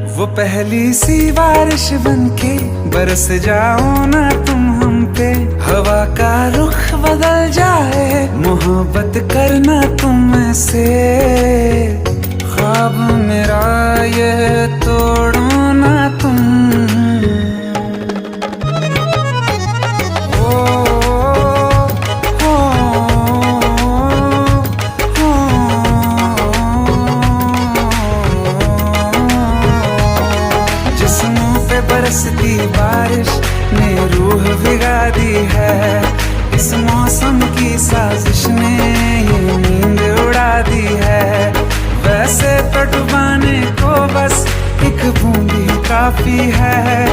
वो पहली सी बारिश बनके बरस जाओ ना तुम हम पे, हवा का रुख बदल जाए, मोहब्बत करना तुम से। ख्वाब मेरा ये तोड़ो ना तुम। बरसती बारिश ने रूह भिगा दी है, इस मौसम की साजिश ने ये नींद उड़ा दी है। वैसे तो डुबाने को बस एक बूंद ही काफी है,